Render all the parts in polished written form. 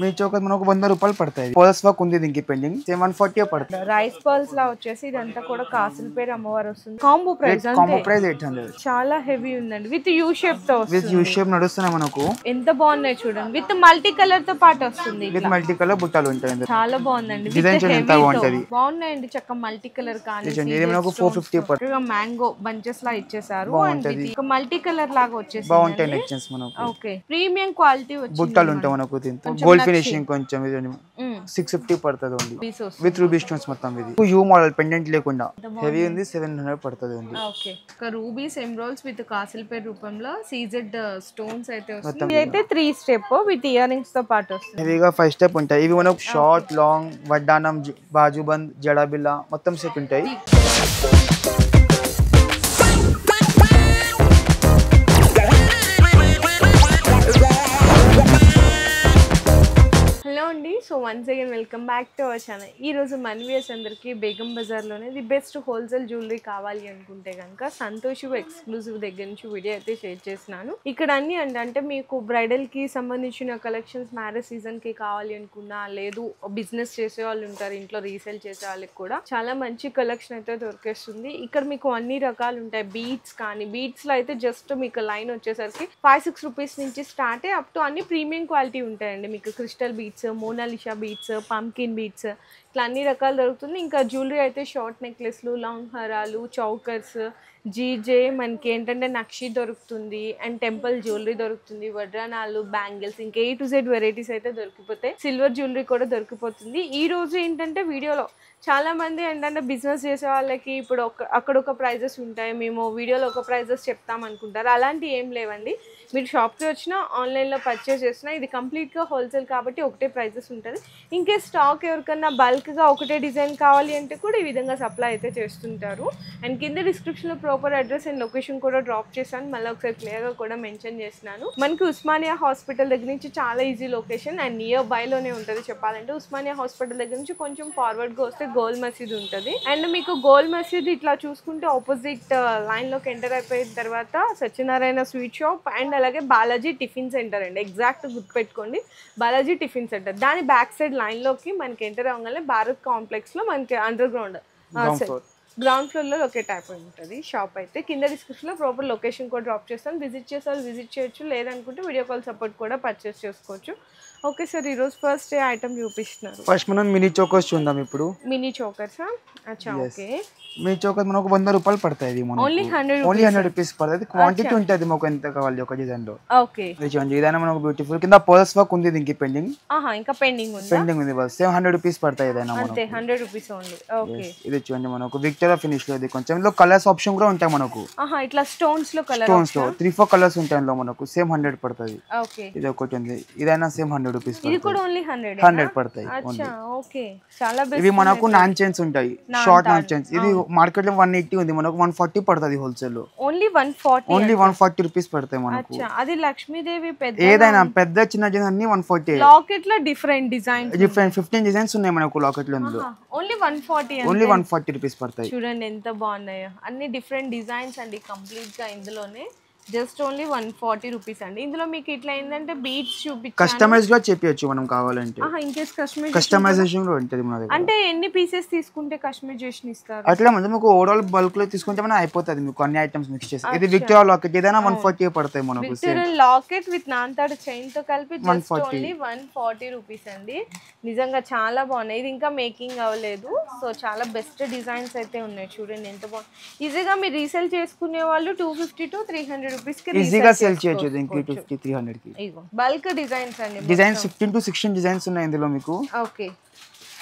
మీ చౌకత్ మనకు 100 రూపాయలు పడతాయి. పర్ల్స్ వర్క్ ఉంది దీనికి పెండింగ్ 740 పడుతుంది. రైస్ పర్ల్స్ లా వచ్చేసి ఇదంతా కూడా కాసుల పేరు అమ్మవారు వస్తుంది. Combo price 800. చాలా హెవీ ఉందండి. విత్ యూ షేప్ తో విత్ యూ షేప్ నడుస్తున్నాయి మనకు. ఎంత బాగున్నాయి చూడండి. విత్ మల్టీ కలర్ తో పాటు వస్తుంది. విత్ మల్టీ కలర్ బుట్టాలు ఉంటాయి. చాలా బాగుందండి. డిజైన్ ఎంత బాగుంటది. బాగున్నాయండి చక్క మల్టీ కలర్ కానీ ఇది మనకు 450 పడుతుంది. మ్యాంగో బంచెస్ లా ఇచ్చేసారు. ఒక మల్టీ కలర్ లాగా వచ్చేసి బాగుంటాయి నెక్చన్స్ మనకు. ఓకే ప్రీమియం క్వాలిటీ వచ్చి బుట్టాలు ఉంటాయి మనకు. దీంతో గోల్డ్ ఫినిషింగ్ కొంచెం 650 పడుతుంది ఓన్లీ. విత్ రూబీ స్టోన్స్ మొత్తం ఇది. యూ మోడల్ పెండెంట్ లేకుండా హెవీ ఉంది 700 పడుతుంది ఓన్లీ. ఓకే ఒక రూబీస్ ఎమరాల్డ్స్ విత్ కాసుల పేరు రూపంలో సీజెడ్ స్టోన్స్ అయితే వస్తుంది. ఇది అయితే 3 స్టెప్ విత్ ఇయర్ రింగ్స్ తో పాటు వస్తుంది. హెవీగా 5 స్టెప్ ఉంటాయి. ఇవి మనకు షార్ట్ లాంగ్ వడ్డానం బాజుబంద్ జడాబిల్లా మొత్తం సెట్ ఉంటాయి. హలో అండి. So once again welcome back to our channel. ఈ రోజు మన్వియర్స్ అందరికి బేగం బజార్లోనే ది బెస్ట్ హోల్సేల్ జ్యువెలరీ కావాలి అనుకుంటే కనుక సంతోష్ ఎక్స్క్లూజివ్ దగ్గర నుంచి వీడియో అయితే షేర్ చేస్తున్నాను. ఇక్కడ అన్ని అంటే మీకు బ్రైడల్ కి సంబంధించిన కలెక్షన్స్ మ్యారేజ్ సీజన్ కి కావాలి అనుకున్నా, లేదు బిజినెస్ చేసే వాళ్ళు ఉంటారు ఇంట్లో రీసేల్ చేసే వాళ్ళకి కూడా చాలా మంచి కలెక్షన్ అయితే దొరికేస్తుంది. ఇక్కడ మీకు అన్ని రకాలు ఉంటాయి. బీట్స్ కానీ బీట్స్ లో అయితే జస్ట్ మీకు లైన్ వచ్చేసరికి 5-6 రూపీస్ నుంచి స్టార్ట్ అప్ టు అన్ని ప్రీమియం క్వాలిటీ ఉంటాయండి. మీకు crystal beads, Mona Lisa beads, pumpkin beads ఇట్లా అన్ని రకాలు దొరుకుతుంది. ఇంకా జ్యువెలరీ అయితే షార్ట్ నెక్లెస్లు, లాంగ్ హారాలు, చౌకర్స్, జీజే మనకి ఏంటంటే నక్షి దొరుకుతుంది అండ్ టెంపుల్ జ్యువెలరీ దొరుకుతుంది, వడ్రానాలు, బ్యాంగిల్స్ ఇంకా A to Z వెరైటీస్ అయితే దొరికిపోతాయి. సిల్వర్ జ్యువెలరీ కూడా దొరికిపోతుంది. ఈ రోజు ఏంటంటే వీడియోలో చాలా మంది ఏంటంటే బిజినెస్ చేసే వాళ్ళకి ఇప్పుడు అక్కడ ఒక ప్రైజెస్ ఉంటాయి, మేము వీడియోలో ఒక ప్రైజెస్ చెప్తాం అనుకుంటారు. అలాంటివి ఏం లేవండి. మీరు షాప్కి వచ్చినా ఆన్లైన్లో పర్చేస్ చేసినా ఇది కంప్లీట్గా హోల్సేల్ కాబట్టి ఒకటే ప్రైజెస్ ఉంటుంది. ఇంకే స్టాక్ ఎవరికన్నా బల్క్గా ఒకటే డిజైన్ కావాలి అంటే కూడా ఈ విధంగా సప్లై అయితే చేస్తుంటారు. అండ్ కింద డిస్క్రిప్షన్లో ప్రాపర్ అడ్రస్ అండ్ లొకేషన్ కూడా డ్రాప్ చేశాను. మళ్ళీ ఒకసారి క్లియర్గా కూడా మెన్షన్ చేస్తున్నాను. మనకి ఉస్మానియా హాస్పిటల్ దగ్గర నుంచి చాలా ఈజీ లొకేషన్ అండ్ నియర్ బైలోనే ఉంటుంది. చెప్పాలంటే ఉస్మానియా హాస్పిటల్ దగ్గర నుంచి కొంచెం ఫార్వర్డ్గా వస్తే గోల్ మసీద్ ఉంటుంది. అండ్ మీకు గోల్ మసీద్ ఇట్లా చూసుకుంటే ఆపోజిట్ లైన్లోకి ఎంటర్ అయిపోయిన తర్వాత సత్యనారాయణ స్వీట్ షాప్ అండ్ అలాగే బాలాజీ టిఫిన్ సెంటర్ అండి. ఎగ్జాక్ట్ గుర్తుపెట్టుకోండి, బాలాజీ టిఫిన్ సెంటర్. దాని బ్యాక్ సైడ్ లైన్లోకి మనకి ఎంటర్ అవ్వగానే భారత్ కాంప్లెక్స్లో మనకి అండర్ గ్రౌండ్ గ్రౌండ్ ఫ్లోర్లో లొకేట్ అయిపోయి ఉంటుంది షాప్ అయితే. కింద డిస్క్రిప్షన్లో ప్రాపర్ లొకేషన్ కూడా డ్రాప్ చేస్తాను. విజిట్ చేసే వాళ్ళు విజిట్ చేయొచ్చు, లేదనుకుంటే వీడియో కాల్ సపోర్ట్ కూడా పర్చేస్ చేసుకోవచ్చు. ఓకే సార్, ఈరోజు ఫస్ట్ ఐటమ్ చూపిస్తున్నారు. ఫస్ట్ మనం మినీ చోకర్స్ చూద్దాం. ఇప్పుడు మినీ చోకర్సా? అచ్చా ఓకే. మినీ చోకర్ మనకు 100 రూపాయలు పడతాయి. ఓన్లీ 100 రూపీస్ పడుతుంది. క్వాంటిటీ ఉంటుంది మాకు ఎంత కావాలి ఒక డిజైన్ లో. ఓకే ఇదైనా మనకు బ్యూటిఫుల్. కింద పర్ల్స్ వర్క్ ఉంది దీనికి పెండింగ్. ఇంకా పెండింగ్ ఉంది బస్ 700 రూపీస్ పడతాయి. ఏదైనా అంతే 100 రూపీస్ ఓన్లీ. ఓకే ఇది చూడండి మనకు విక్టోరియా ఫినిష్ లో. ఇది కొంచెం ఇందులో కలర్స్ ఆప్షన్ కూడా ఉంటాయి మనకు. ఇట్లా స్టోన్స్ లో కలర్ స్టోన్స్ లో 3-4 కలర్స్ ఉంటాయి అందులో మనకు. సేమ్ 100 పడుతుంది. ఓకే ఇది ఒకటి ఉంది. ఇదైనా సేమ్ 100 రూపీస్. ఇది కూడా ఓన్లీ 100 పడతాయి. ఓకే చాలా బెస్ట్. ఇవి మనకు నాన్ చైన్స్ ఉంటాయి, షార్ట్ నాన్ చైన్స్. ఇది మార్కెట్ లో 180 ఉంది, మనకు 140 పడుతుంది హోల్సేల్ లో. ఓన్లీ 140 రూపీస్ పడతాయి మనకు. అది లక్ష్మీదేవి పెద్ద ఏదైనా పెద్ద చిన్న డిజైన్ అన్ని 140. లాకెట్ లో డిఫరెంట్ 15 డిజైన్స్ ఉన్నాయి మనకు లాకెట్ లో. ఓన్లీ 140 ఓన్లీ 140 రూపీస్ పడతాయి. చూడండి ఎంత బాగున్నాయో, అన్ని డిఫరెంట్ డిజైన్స్ అండి కంప్లీట్ గా. ఇందులోనే జస్ట్ ఓన్లీ 140 రూపీస్ అండి. ఇందులో మీకు ఇట్లా ఏంటంటే బీట్స్ చూపించాను, కస్టమైజ్ గా చెప్పొచ్చు మనం కావాలంటే. ఇంకేస్ కస్టమైజేషన్ కూడా ఉంటుంది మన దగ్గర. అంటే ఎన్ని పీసెస్ తీసుకుంటే కస్టమైజేషన్ ఇస్తారు? అట్లా ముందు మీకు ఓవరాల్ బల్క్ లో తీసుకుంటే మనం అయిపోతుంది మీకు అన్ని ఐటమ్స్ మిక్స్ చేసి. ఇది విక్టోరియా లాకెట్, ఏదైనా 140 పడతాయి మనకు. విక్టోరియా లాకెట్ విత్ నాంతాడు చైన్ తో కలిపి జస్ట్ ఓన్లీ 140 రూపీస్ అండి. నిజంగా చాలా బాగున్నాయి. ఇది ఇంకా మేకింగ్ అవ్వలేదు. సో చాలా బెస్ట్ డిజైన్స్ అయితే ఉన్నాయి. చూడండి ఎంత బాగుంది. ఈజీగా మీరు రీసేల్ చేసుకునే వాళ్ళు 250 to 300 రూపీస్ కి ఈజీగా సేల్ చేయొచ్చు. 250-300 కి బల్క్ డిజైన్స్ అండి. డిజైన్స్ 15 to 16 డిజైన్స్ ఉన్నాయి ఇందులో మీకు. ఓకే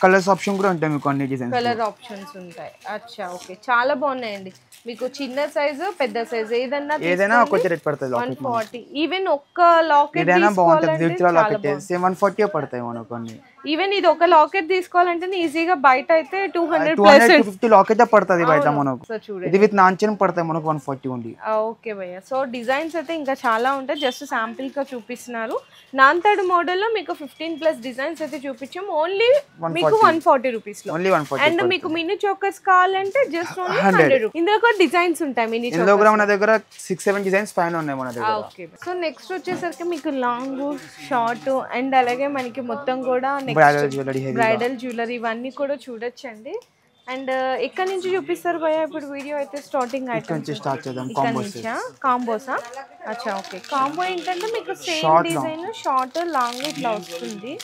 కలర్స్ ఆప్షన్ కూడా ఉంటాయి మీకు. అన్ని డిజైన్స్ కలర్ ఆప్షన్స్ ఉంటాయి. అచ్చా ఓకే చాలా బాగున్నాయండి. మీకు చిన్న సైజు పెద్ద సైజు ఏదైనా ఒకటి రేట్ పడుతుంది. 140. ఈవెన్ ఒక్క లాకెట్ ఏదైనా బాగుంటుంది. విక్టోరియా లాకెట్ సేమ్ 140 పడతాయి మనకు అన్ని. ఈవెన్ ఇది ఒక లాకెట్ తీసుకోవాలంటే ఈజీగా బయట అయితే 250 లాకెట్ పడుతుంది బయట మనకు. ఇది విత్ నాన్ చైన్ పడతాయి మనకు 140 ఉంది. ఓకే భయ్య. సో డిజైన్స్ అయితే ఇంకా చాలా ఉంటాయి. జస్ట్ శాంపిల్ గా చూపిస్తున్నారు. నాంతాడు మోడల్ లో మీకు 15+ డిజైన్స్ అయితే చూపించాం. ఓన్లీ మీకు మీకు 140 రూపీస్ లో. ఓన్లీ 140. అండ్ మీకు మినీ చోకర్స్ కావాలంటే జస్ట్ ఓన్లీ 100 రూపీస్. ఇందులో కూడా డిజైన్స్ ఉంటాయి మినీ చోకర్స్. ఇందులో కూడా మన దగ్గర 6-7 డిజైన్స్ పైన ఉన్నాయి మన దగ్గర. ఓకే. సో నెక్స్ట్ వచ్చేసరికి మీకు లాంగ్, షార్ట్ అండ్ అలాగే మనకి మొత్తం కూడా బ్రైడల్ జ్యువెలరీ ఇవన్నీ కూడా చూడొచ్చండి. అండ్ ఎక్కడి నుంచి చూపిస్తారు భయ్యా ఇప్పుడు వీడియో అయితే? స్టార్టింగ్ ఐటమ్స్ స్టార్ట్ చేద్దాం. కాంబోసా? అచ్చా ఓకే. కాంబో ఏంటంటే మీకు సేమ్ డిజైన్ షార్ట్ లాంగ్ ఇట్లా వస్తుంది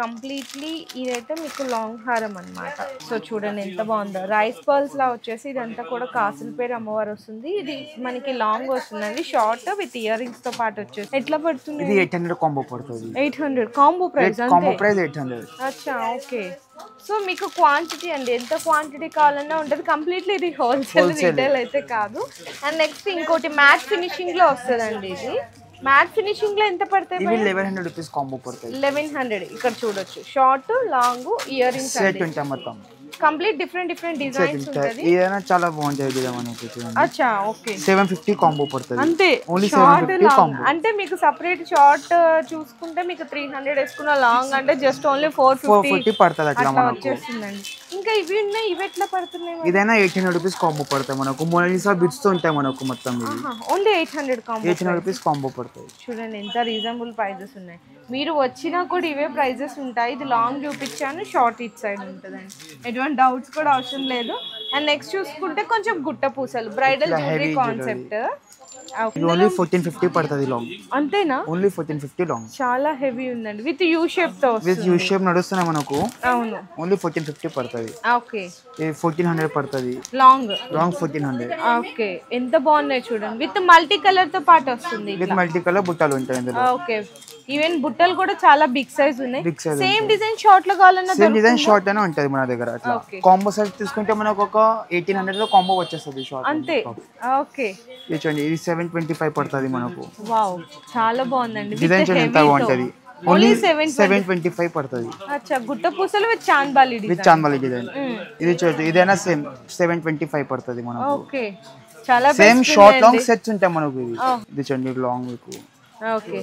కంప్లీట్లీ. ఇదైతే మీకు లాంగ్ హారం అన్నమాట. సో చూడండి ఎంత బాగుందో. రైస్ పర్ల్స్ లా వచ్చేసి ఇదంతా కూడా కాసుల పేరు అమ్మవారు వస్తుంది. ఇది మనకి లాంగ్ వస్తుందండి, షార్ట్ విత్ ఇయర్ రింగ్స్ తో పాటు వచ్చేసి. ఎట్లా పడుతుంది? ఇది 800 కాంబో పడుతుంది. 800 కాంబో ప్రైస్. Combo price 800. అచ్చా ఓకే. సో మీకు క్వాంటిటీ అండి, ఎంత క్వాంటిటీ కావాలన్నా ఉంటుంది. కంప్లీట్లీ ఇది హోల్సేల్ రిటైల్ అయితే కాదు. అండ్ నెక్స్ట్ ఇంకోటి మ్యాట్ ఫినిషింగ్ లో వస్తుందండి. ఇది మ్యాట్ ఫినిషింగ్ లో ఎంత పడతాయి? 1100 రూపీస్ కాంబో పడుతుంది. 1100. ఇక్కడ చూడొచ్చు short long ear rings set ఉంటాయి మొత్తం. కంప్లీట్ డిఫరెంట్ డిజైన్స్ ఉంటది. ఇదేనా చాలా బాగుంటది ఇది మనకి. అచ్చా ఓకే. 750 కాంబో పడుతుంది అంతే. Only short 750 combo. అంటే మీకు సెపరేట్ షార్ట్ చూసుకుంటే మీకు 300 వేసుకున్న, లాంగ్ అంటే జస్ట్ ఓన్లీ 450 పడుతుంది అట్లా మనకు వచ్చేస్తుందండి. ఇంకా ఇవి ఉన్నాయి, ఇవి ఎట్లా పడుతున్నాయి? ఇదైనా 800 రూపీస్ కాంబో పడతాయి మనకు. మోనాలిసా బిట్స్ తో ఉంటాయి మనకు మొత్తం. Only 800 combo. 800 రూపీస్ కాంబో పడుతుంది. చూడండి ఎంత రీజనబుల్ ప్రైజెస్ ఉన్నాయి. మీరు వచ్చినా కూడా ఇవే ప్రైజెస్ ఉంటాయి. ఇది లాంగ్ చూపించాను, షార్ట్ ఇట్ సైడ్ ఉంటుందండి. ఎటువంటి డౌట్స్ కూడా అవసరం లేదు. అండ్ నెక్స్ట్ చూసుకుంటే కొంచెం గుట్ట పూసలు బ్రైడల్ జ్యువెలరీ కాన్సెప్ట్. ఓన్లీ 1450 పడుతుంది లాంగ్. అంతేనా? Only 1450 long. చాలా హెవీ ఉందండి. విత్ యూ షేప్ తో. విత్ యూ షేప్ నడుస్తున్నాయి మనకు. అవును. ఓన్లీ 1450 పడుతుంది. ఓకే. 1400 పడుతుంది లాంగ్. లాంగ్ 1400. ఓకే. ఎంత బాగున్నాయి చూడండి. విత్ మల్టీ కలర్ తో పాటు వస్తుంది. విత్ మల్టీ కలర్ బుట్టలు ఉంటాయి ఇందులో. ఓకే. ఈవెన్ బుట్టలు కూడా చాలా బిగ్ సైజ్ ఉన్నాయి. సేమ్ డిజైన్ షార్ట్ లో కావాలన్నా సేమ్ డిజైన్ షార్ట్ అనే ఉంటది మన దగ్గర. అట్లా కాంబో సెట్ తీసుకుంటే మనకు ఒక 1800 లో కాంబో వచ్చేస్తుంది షార్ట్. అంతే. ఓకే. ఇది చూడండి, ఇది 725 పడుతుంది మనకు. వావ్ చాలా బాగుందండి. డిజైన్ చూడండి ఎంత బాగుంటది. ఓన్లీ 725 పడుతుంది. అచ్చా గుట్ట పూసలు with chandbali design. With chandbali design. ఇది చూడండి, ఇదేనా సేమ్ 725 పడుతుంది మనకు. ఓకే. చాలా సేమ్ షార్ట్ లాంగ్ సెట్స్ ఉంటాయి మనకు. ఇది చూడండి లాంగ్ మీకు. ఓకే.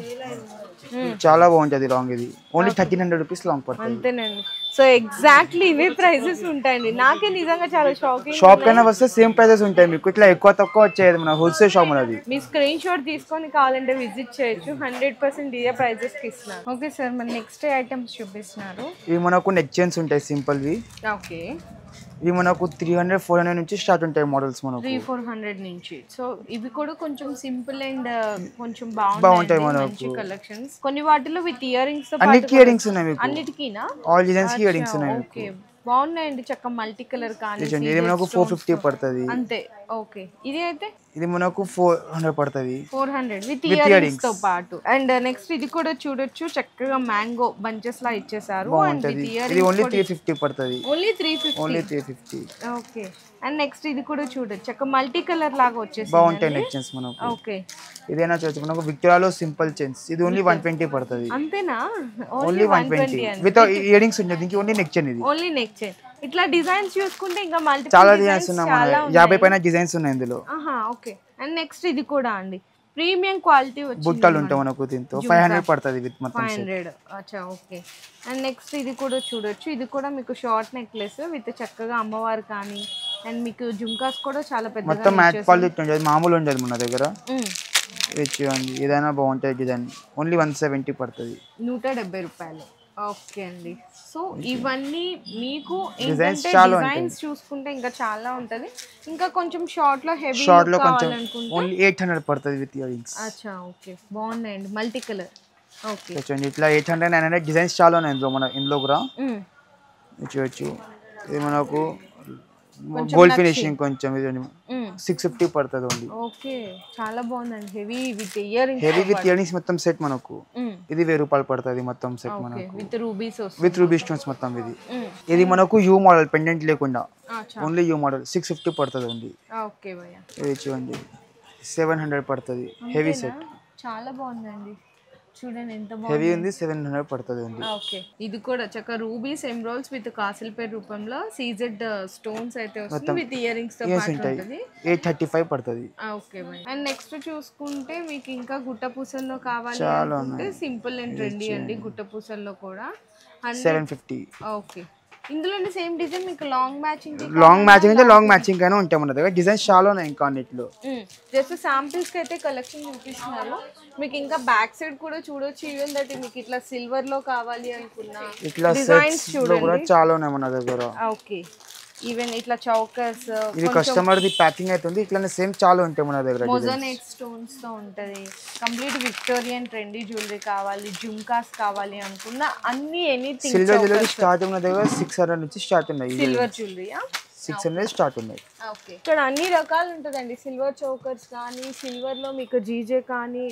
చాలా బాగుంటది లాంగ్. ఇది ఓన్లీ 1300 రూపీస్ లాంగ్ పడుతుంది. అంతేనండి. సో ఎగ్జాక్ట్లీ ఇవే ప్రైజెస్ ఉంటాయండి. నాకే నిజంగా చాలా షాకింగ్. షాప్ కైనా వస్తే సేమ్ ప్రైజెస్ ఉంటాయి మీకు. ఇట్లా ఎక్కువ తక్కువ వచ్చేది మన హోల్సేల్ షాప్ మనది. మీ స్క్రీన్ షాట్ తీసుకొని కావాలంటే విజిట్ చేయొచ్చు. 100% ఇదే ప్రైజెస్ కి ఇస్తున్నారు. ఓకే సార్, మన నెక్స్ట్ ఐటమ్స్ చూపిస్తున్నారు. ఇవి మనకు నెక్ చైన్స్ ఉంటాయి సింపుల్ వి. ఓకే. ఇవి మనకు 300-400 నుంచి స్టార్ట్ ఉంటాయి మోడల్స్ మనకు. 300-400 నుంచి. సో ఇవి కూడా కొంచెం సింపుల్ అండ్ కొంచెం బాగుంటాయి మంచి కలెక్షన్స్. కొన్ని వాటిలో విత్ ఇయర్ రింగ్స్ తో అన్నిటికీ ఇయర్ రింగ్స్ ఉన్నాయి మీకు. అన్నిటికీనా? ఆల్ డిజైన్స్ కి ఇయర్ రింగ్స్ ఉన్నాయి. ఓకే బాగున్నాయండి. చక్క మల్టీ కలర్ కానీ. ఇది మనకు 450 పడుతుంది. అంతే. ఓకే. ఇది అయితే ఇది మనకు 400 పడుతుంది. 400 విత్ ఇయర్ రింగ్స్ తో పాటు. అండ్ నెక్స్ట్ ఇది కూడా చూడొచ్చు, చక్కగా మ్యాంగో బంచెస్ లా ఇచ్చేసారు. అండ్ విత్ ఇయర్ ఇది ఓన్లీ 350 పడుతుంది. ఓన్లీ 350. ఓకే. అండ్ నెక్స్ట్ ఇది కూడా చూడొచ్చు, చక్క మల్టీ కలర్ లాగా వచ్చేసి బాగుంటాయి నెక్ చైన్స్ మనకు. ఓకే. ఇదేనా చూడొచ్చు మనకు విక్టోరియాలో సింపుల్ చైన్స్. ఇది ఓన్లీ 120 పడుతుంది. అంతేనా? ఓన్లీ 120 విత్ ఇయర్ రింగ్స్ ఉంటుంది. దీనికి ఓన్లీ నెక్ చైన్. ఇది ఓన్లీ నెక్ చైన్. ఇట్లా డిజైన్స్ చూసుకుంటే ఇంకా మల్టీ చాలా డిజైన్స్ ఉన్నాయి. 50 పైన డిజైన్స్ ఉన్నాయి ఇందులో. ఓకే. అండ్ నెక్స్ట్ ఇది కూడా అండి ప్రీమియం క్వాలిటీ వచ్చింది. బుట్టలు ఉంటాయి మనకు. దీంతో 500 పడుతుంది విత్ మొత్తం 500. అచ్చా ఓకే. అండ్ నెక్స్ట్ ఇది కూడా చూడొచ్చు. ఇది కూడా మీకు షార్ట్ నెక్లెస్ విత్ చక్కగా అమ్మవారు కానీ అండ్ మీకు జుమ్కాస్ కూడా చాలా పెద్దగా మొత్తం మ్యాట్ క్వాలిటీ ఉంటుంది. మామూలు ఉండదు మన దగ్గర. ఇది చూడండి, ఏదైనా బాగుంటుంది డిజైన్. ఓన్లీ 170 పడుతుంది. 170 రూపాయలు. ఓకే అండి. సో ఇవన్నీ మీకు ఏంటంటే డిజైన్స్ చూసుకుంటే ఇంకా చాలా ఉంటది. ఇంకా కొంచెం షార్ట్ లో హెవీ కావాలనుకుంటే ఓన్లీ 800 పడుతుంది విత్ ఇయర్ రింగ్స్. అచ్చా ఓకే. బాగున్నాయండి మల్టీ కలర్. ఓకే. చూడండి ఇట్లా 800-900 డిజైన్స్ చాలా ఉన్నాయి ఇందులో కూడా. చూడొచ్చు, ఇది మనకు గోల్డ్ ఫినిషింగ్ కొంచెం. ఇది 650 పడుతుంది ఓన్లీ. ఓకే. చాలా బాగుందండి. Heavy with ear rings. Heavy with ear rings మొత్తం సెట్ మనకు. ఇది 1000 రూపాయలు పడుతుంది మొత్తం సెట్ మనకు. With rubies with ruby stones మొత్తం. ఇది మనకు యూ మోడల్ పెండెంట్ లేకుండా ఓన్లీ యూ మోడల్ 650 పడుతుంది ఓన్లీ. ఓకే భయ్యా. ఇది చూడండి 700 పడుతుంది హెవీ సెట్. చాలా బాగుందండి. చూడండి ఎంత బాగుంది. హెవీ ఉంది 700 పడుతుంది ఓన్లీ. ఓకే. ఇది కూడా చక్క రూబీస్ ఎమరాల్డ్స్ విత్ కాసిల్ పేర్ రూపంలో సీజెడ్ స్టోన్స్ అయితే వస్తుంది విత్ ఇయర్ రింగ్స్ తో పాటు ఉంటుంది. 835 పడుతుంది. ఓకే భయ్. అండ్ నెక్స్ట్ చూసుకుంటే మీకు ఇంకా గుట్ట పూసల్లో కావాలి అంటే సింపుల్ అండ్ ట్రెండీ అండి. గుట్ట పూసల్లో కూడా 750. ఓకే. ఇందులోనే సేమ్ డిజైన్ మీకు లాంగ్ మ్యాచింగ్ అయితే లాంగ్ మ్యాచింగ్ అయినా ఉంటాయి మన దగ్గర. డిజైన్స్ చాలా ఉన్నాయి ఇంకా అన్నిట్లో. జస్ట్ శాంపిల్స్ కి అయితే కలెక్షన్ చూపిస్తున్నారు. మీకు ఇంకా బ్యాక్ సైడ్ కూడా చూడొచ్చు. ఈవెన్ దట్ మీకు ఇట్లా సిల్వర్ లో కావాలి అనుకున్నా ఇట్లా డిజైన్స్ చూడండి చాలా ఉన్నాయి మన దగ్గర. ఓకే, ఈవెన్ ఇట్లా చౌకర్స్, ఇది కస్టమర్ ది ప్యాకింగ్ అవుతుంది. ఇట్లానే సేమ్ చాలా ఉంటాయి మన దగ్గర. మొజాయిక్ స్టోన్స్ తో ఉంటది. కంప్లీట్ విక్టోరియన్ ట్రెండీ జ్యువెలరీ కావాలి, జుమ్కాస్ కావాలి అనుకున్నా అన్ని ఎనీథింగ్. సిల్వర్ జ్యువెలరీ స్టార్ట్ ఉన్న దగ్గర 600 నుంచి స్టార్ట్ ఉన్నాయి. సిల్వర్ జ్యువెలరీ 600 స్టార్ట్ ఉన్నాయి. ఓకే, ఇక్కడ అన్ని రకాలు ఉంటుందండి. సిల్వర్ చోకర్స్ కానీ, సిల్వర్ లో మీకు జీజే కానీ,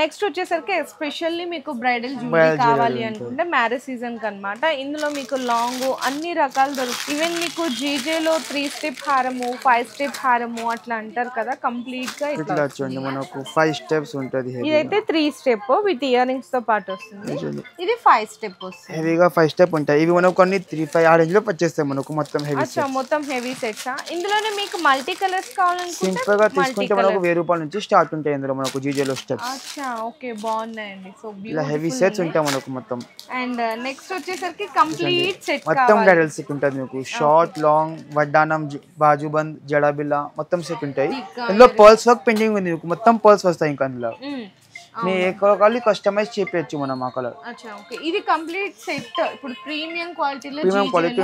నెక్స్ట్ వచ్చేసరికి ఎస్పెషల్లీ మీకు బ్రైడల్ జ్యువెలరీ కావాలి అనుకుంటే మ్యారేజ్ సీజన్ కి అన్నమాట. ఇందులో మీకు లాంగ్ అన్ని రకాలు దొరుకుతాయి. ఈవెన్ మీకు జీజే లో 3 స్టెప్ హారము, 5 స్టెప్ హారము అట్లా అంటారు కదా, కంప్లీట్ గా ఇట్లా చూడండి మనకు 5 స్టెప్స్ ఉంటది. ఇదైతే 3 స్టెప్ విత్ ఇయర్ రింగ్స్ తో పాటు వస్తుంది. ఇది 5 స్టెప్ వస్తుంది. హెవీగా 5 స్టెప్ ఉంటాయి. ఇవి మనకు కొన్ని 3-5 ఆ రేంజ్ లో వచ్చేస్తాయి మనకు మొత్తం హెవీ. మొత్తం హెవీ సెట్స్. ఇందులోనే మీకు మల్టీ కలర్స్ కావాలనుకుంటే సింపుల్ గా తీసుకుంటే మనకు 1000 రూపాయల నుంచి స్టార్ట్ ఉంటాయి. ఇందులో మనకు జీజేలో స్టెప్స్. అచ్చా, ఓకే, బాగున్నాయండి. సో ఇలా హెవీ సెట్స్ ఉంటాయి మనకు మొత్తం. అండ్ నెక్స్ట్ వచ్చేసరికి కంప్లీట్ సెట్ మొత్తం బ్రైడల్ సెట్ ఉంటుంది మీకు. షార్ట్, లాంగ్, వడ్డానం, బాజుబంద్, జడాబిల్లా మొత్తం సెట్ ఉంటాయి. ఇందులో పర్ల్స్ వర్క్ పెండింగ్ ఉంది మీకు. మొత్తం పర్ల్స్ వస్తాయి ఇంకా అందులో. మీ ఏ కలర్ కస్టమైజ్ చేయొచ్చు మనం ఆ కలర్. అచ్చా, ఓకే, ఇది కంప్లీట్ సెట్. ఇప్పుడు ప్రీమియం క్వాలిటీలో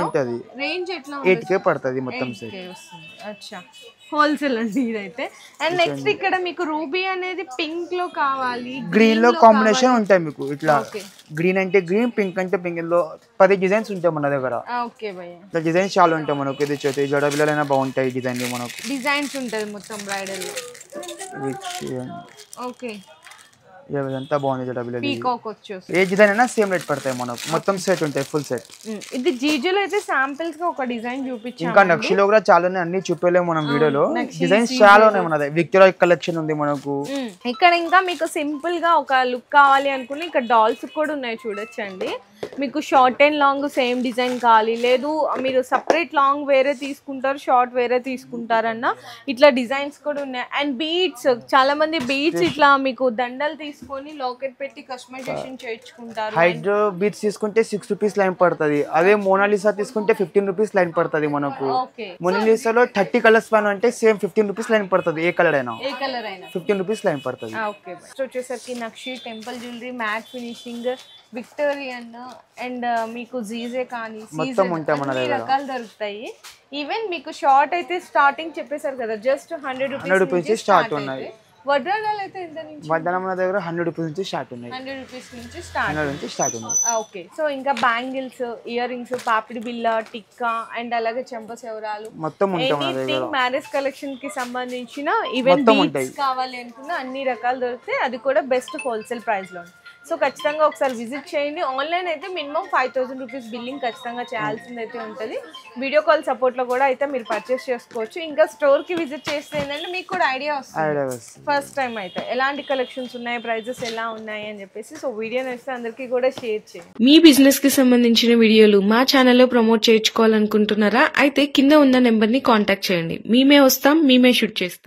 ఉంటది. రేంజ్ ఎట్లా 8K పడుతుంది మొత్తం సెట్. అచ్చా, హోల్సేల్ అండి ఇదైతే. అండ్ నెక్స్ట్ ఇక్కడ మీకు రూబీ అనేది పింక్ లో కావాలి, గ్రీన్ లో కాంబినేషన్ ఉంటాయి మీకు. ఇట్లా గ్రీన్ అంటే గ్రీన్, పింక్ అంటే పింక్. లో 10 డిజైన్స్ ఉంటాయి మన దగ్గర. ఓకే భయ్య, ఇట్లా డిజైన్స్ చాలా ఉంటాయి మనకు. ఇది వచ్చేది జడబిల్లైనా బాగుంటాయి డిజైన్ మనకు. డిజైన్స్ ఉంటది మొత్తం బ్రైడల్ లో. ఓకే, ఇదంతా బాగుంది జడబిల్ల. పీకాక్ వచ్చేసి ఏ డిజైన్ అయినా సేమ్ రేట్ పడతాయి మనకు. మొత్తం సెట్ ఉంటాయి, ఫుల్ సెట్. ఇది జీజోలో అయితే శాంపిల్స్ గా ఒక డిజైన్ చూపించాం. ఇంకా నక్షిలో కూడా చాలా ఉన్నాయి, అన్ని చూపలేము మనం వీడియోలో. డిజైన్స్ చాలా ఉన్నాయి మనది. విక్టోరియా కలెక్షన్ ఉంది మనకు. ఇక్కడ ఇంకా మీకు సింపుల్ గా ఒక లుక్ కావాలి అనుకుని ఇక్కడ డాల్స్ కూడా ఉన్నాయి చూడొచ్చండి. మీకు short and long same design కావాలి, లేదు మీరు సపరేట్ లాంగ్ వేరే తీసుకుంటారు, షార్ట్ వేరే తీసుకుంటారన్నా ఇట్లా డిజైన్స్ కూడా ఉన్నాయి. అండ్ బీడ్స్, చాలా మంది బీడ్స్ ఇట్లా మీకు దండలు తీసుకొని లాకెట్ పెట్టి కస్టమైజేషన్ చేయించుకుంటారు. హైడ్రో బీడ్స్ తీసుకుంటే 6 రూపీస్ లైన్ పడుతుంది. అదే మోనాలిసా తీసుకుంటే 15 రూపీస్ లైన్ పడుతుంది మనకు. మోనాలిసాలో 30 కలర్స్ పైన అంటే సేమ్ 15 రూపీస్ లైన్ పడుతుంది. ఏ కలర్ అయినా 15 రూపీస్ లైన్ పడుతుంది. వచ్చేసరికి నక్షి, temple jewellery, matte finishing, Victorian and మీకు జీజే కానీ అన్ని రకాలు దొరుకుతాయి. ఈవెన్ మీకు షార్ట్ అయితే స్టార్టింగ్ చెప్పేశారు కదా, జస్ట్ 100 రూపీస్ స్టార్ట్ ఉన్నాయి. వడ్డానాలు అయితే ఎంత నుంచి? వడ్డానం మన దగ్గర 100 రూపీస్ నుంచి స్టార్ట్ ఉన్నాయి. 100 రూపీస్ నుంచి స్టార్ట్ ఉన్నాయి. ఓకే, సో ఇంకా బ్యాంగిల్స్, ఇయర్ రింగ్స్, పాపిడి బిల్ల, టిక్కా అండ్ అలాగే చెంపసెవరాలు మొత్తం ఉంటాయి మన దగ్గర. మ్యారేజ్ కలెక్షన్ కి సంబంధించిన ఈవెన్ బీడ్స్ కావాలి అనుకున్న అన్ని రకాలు దొరుకుతాయి. అది కూడా బెస్ట్ హోల్సేల్ ప్రైస్ లో. సో ఖచ్చితంగా ఒకసారి విజిట్ చేయండి. ఆన్లైన్ అయితే మినిమం 5000 రూపీస్ బిల్లింగ్ ఖచ్చితంగా చేయాల్సింది అయితే ఉంటుంది. వీడియో కాల్ సపోర్ట్లో కూడా అయితే మీరు పర్చేస్ చేసుకోవచ్చు. ఇంకా స్టోర్కి విజిట్ చేస్తే ఏంటంటే మీకు కూడా ఐడియా వస్తుంది. ఫస్ట్ టైం అయితే ఎలాంటి కలెక్షన్స్ ఉన్నాయి, ప్రైజెస్ ఎలా ఉన్నాయి అని చెప్పేసి. సో వీడియో నచ్చితే అందరికీ కూడా షేర్ చేయండి. మీ బిజినెస్ కి సంబంధించిన వీడియోలు మా ఛానల్లో ప్రమోట్ చేయించుకోవాలనుకుంటున్నారా? అయితే కింద ఉన్న నెంబర్ ని కాంటాక్ట్ చేయండి. మేమే వస్తాం, మేమే షూట్ చేస్తాం.